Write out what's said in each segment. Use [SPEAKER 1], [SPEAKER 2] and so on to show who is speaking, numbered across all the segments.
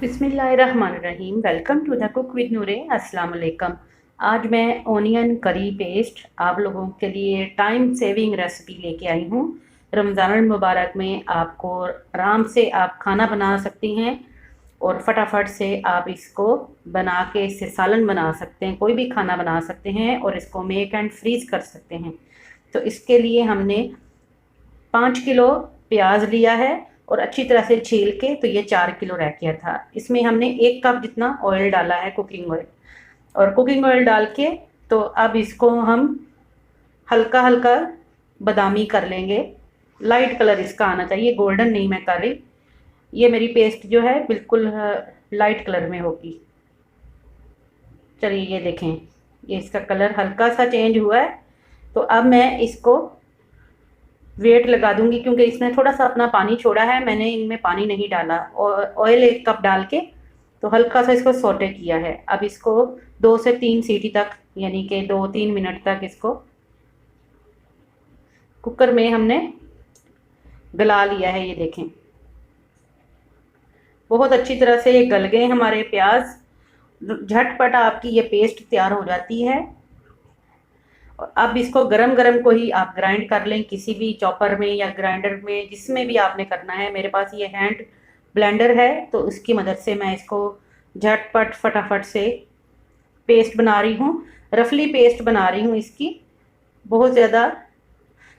[SPEAKER 1] बिस्मिल्लाहिर्रहमानिर्रहीम। Welcome to the cook with Noore. अस्सलाम वालेकुम। आज मैं ओनियन करी पेस्ट आप लोगों के लिए टाइम सेविंग रेसिपी लेके आई हूँ। रमज़ान मुबारक में आपको आराम से आप खाना बना सकती हैं और फटाफट से आप इसको बना के इससे सालन बना सकते हैं, कोई भी खाना बना सकते हैं और इसको मेक एंड फ्रीज़ कर सकते हैं। तो इसके लिए हमने 5 किलो प्याज लिया है और अच्छी तरह से छील के, तो ये 4 किलो रह गया था। इसमें हमने 1 कप जितना ऑयल डाला है, कुकिंग ऑयल। और कुकिंग ऑयल डाल के तो अब इसको हम हल्का हल्का बादामी कर लेंगे। लाइट कलर इसका आना चाहिए, गोल्डन नहीं मैं कर रही। ये मेरी पेस्ट जो है बिल्कुल लाइट कलर में होगी। चलिए ये देखें, ये इसका कलर हल्का सा चेंज हुआ है। तो अब मैं इसको वेट लगा दूंगी, क्योंकि इसने थोड़ा सा अपना पानी छोड़ा है, मैंने इनमें पानी नहीं डाला। और ऑयल 1 कप डाल के तो हल्का सा इसको सोटे किया है। अब इसको 2 से 3 सीटी तक, यानी कि 2-3 मिनट तक इसको कुकर में हमने गला लिया है। ये देखें, बहुत अच्छी तरह से ये गल गए हमारे प्याज। झटपट आपकी ये पेस्ट तैयार हो जाती है। और अब इसको गरम गरम को ही आप ग्राइंड कर लें, किसी भी चॉपर में या ग्राइंडर में, जिसमें भी आपने करना है। मेरे पास ये हैंड ब्लेंडर है, तो उसकी मदद से मैं इसको झटपट फटाफट से पेस्ट बना रही हूँ। रफली पेस्ट बना रही हूँ इसकी। बहुत ज़्यादा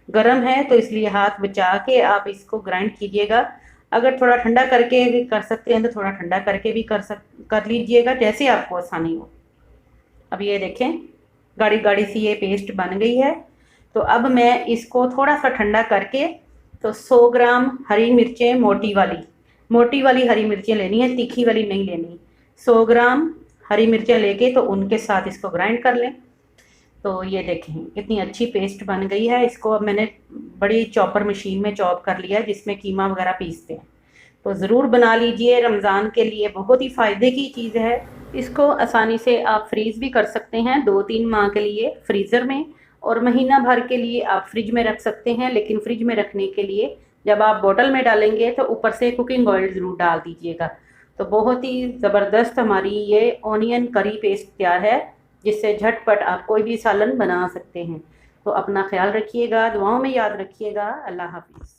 [SPEAKER 1] गरम है तो इसलिए हाथ बचा के आप इसको ग्राइंड कीजिएगा। अगर थोड़ा ठंडा करके भी कर सकते हैं तो थोड़ा ठंडा करके भी कर लीजिएगा, जैसे आपको आसानी हो। अब ये देखें, गाढ़ी गाढ़ी सी ये पेस्ट बन गई है। तो अब मैं इसको थोड़ा सा ठंडा करके, तो 100 ग्राम हरी मिर्चें, मोटी वाली हरी मिर्चें लेनी है, तीखी वाली नहीं लेनी। 100 ग्राम हरी मिर्चें लेके तो उनके साथ इसको ग्राइंड कर लें। तो ये देखें कितनी अच्छी पेस्ट बन गई है। इसको अब मैंने बड़ी चॉपर मशीन में चॉप कर लिया, जिसमें कीमा वगैरह पीसते हैं। तो ज़रूर बना लीजिए, रमज़ान के लिए बहुत ही फ़ायदे की चीज़ है। इसको आसानी से आप फ्रीज़ भी कर सकते हैं 2-3 माह के लिए फ्रीज़र में, और महीना भर के लिए आप फ्रिज में रख सकते हैं। लेकिन फ्रिज में रखने के लिए जब आप बोतल में डालेंगे तो ऊपर से कुकिंग ऑयल ज़रूर डाल दीजिएगा। तो बहुत ही ज़बरदस्त हमारी ये ऑनियन करी पेस्ट तैयार है, जिससे झटपट आप कोई भी सालन बना सकते हैं। तो अपना ख्याल रखिएगा, दुआओं में याद रखिएगा। अल्लाह हाफिज़।